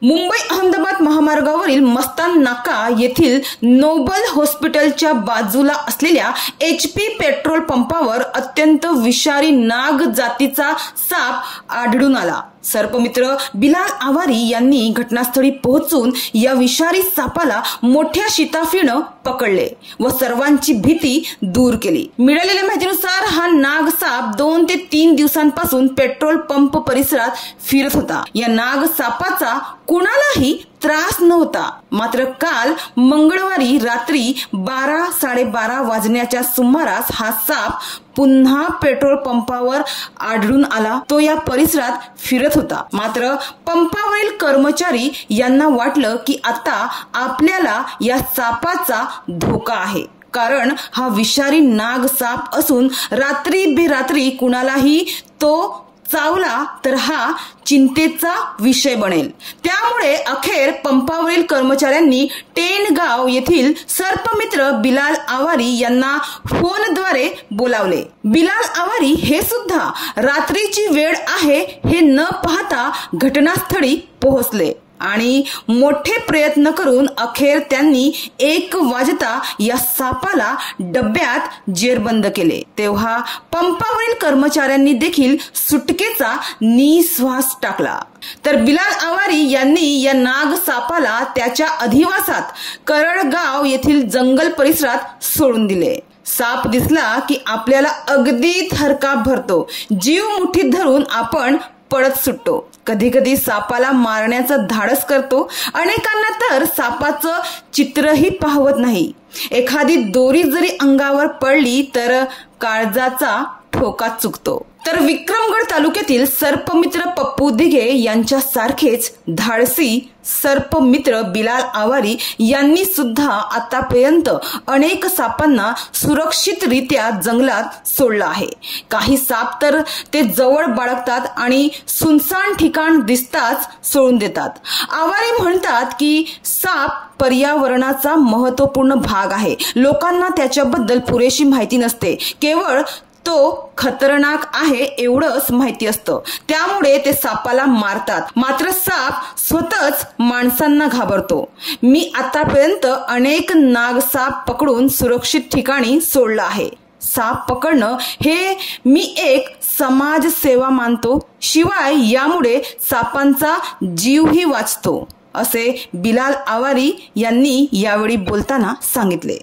मुंबई अहमदाबाद महामार्गावरील मस्तान नाका येथील नोबल हॉस्पिटलच्या बाजूला असलेल्या HP पेट्रोल पंपावर अत्यंत विषारी नाग जातीचा साप आढळून आला। सर्पमित्र बिलाल आवारी यांनी घटनास्थळी पोहोचून या विषारी सापाला मोठ्या शिताफीने पकडले व सर्वांची भीती दूर केली। मिळालेल्या माहितीनुसार हा नाग साप 2 ते 3 दिवसांपासून पेट्रोल पंप परिसरात फिरत होता। या नाग सापाचा कुणालाही त्रास नव्हता, मात्र काल मंगळवारी रात्री 12-12:30 वाजण्याच्या सुमारास हा साप पुन्हा पेट्रोल पंपावर आढळून आला। तो या परिसरात फिरत होता, मात्र पंपावरील कर्मचारी यांना वाटलं की आता आपल्याला या सापाचा धोका आहे, कारण हा विषारी नाग साप असून रात्री बेरात्री कुणालाही तो चावला तर हा चिंतेचा विषय बनेल। त्यामुळे अखेर पंपावरील कर्मचाऱ्यांनी टेनगाव येथील सर्पमित्र बिलाल आवारी यांना फोनद्वारे बोलावले। बिलाल आवारी हे सुद्धा रात्रीची वेळ आहे हे न पाहता घटनास्थळी पोहोचले आणि मोठे प्रयत्न करून अखेर त्यांनी 1 वाजता या सापाला डब्यात जेरबंद केले। तेव्हा पंपावरील कर्मचाऱ्यांनी देखील सुटकेचा निश्वास टाकला। तर बिलाल आवारी यांनी या नाग सापाला त्याच्या अधिवासात करडगाव येथील जंगल परिसरात सोडून दिले। साप दिसला की आपल्याला अगदी थरकाप भरतो, जीव मुठीत धरून आपण पळत सुटतो। कधी कधी सापाला मारण्याचं धाडस करतो, अनेकांना तर सापाचं चित्रही पाहवत नाही। एखादी दोरी जरी अंगावर पडली तर काळजाचा ठोका चुकतो। तर विक्रमगड तालुक्यातील सर्पमित्र पप्पू दिघे यांच्या सारखेच धाडसी सर्पमित्र बिलाल आवारी यांनी सुद्धा आतापर्यंत अनेक सापांना सुरक्षितरित्या जंगलात सोडलं आहे। काही साप तर ते जवळ बाळगतात आणि सुनसान ठिकाण दिसताच सोडून देतात। आवारी म्हणतात की साप पर्यावरणाचा महत्त्वपूर्ण भाग आहे, लोकांना त्याच्याबद्दल पुरेशी माहिती नसते, केवळ तो खतरनाक आहे एवढंच माहिती असतं, त्यामुळे ते सापाला मारतात, मात्र साप स्वतःच माणसांना घाबरतो। मी आतापर्यंत अनेक नाग साप पकडून सुरक्षित ठिकाणी सोडलं आहे। साप पकडणं हे मी एक समाज सेवा मानतो, शिवाय यामुळे सापांचा जीवही वाचतो, असे बिलाल आवारी यांनी यावेळी बोलताना सांगितले।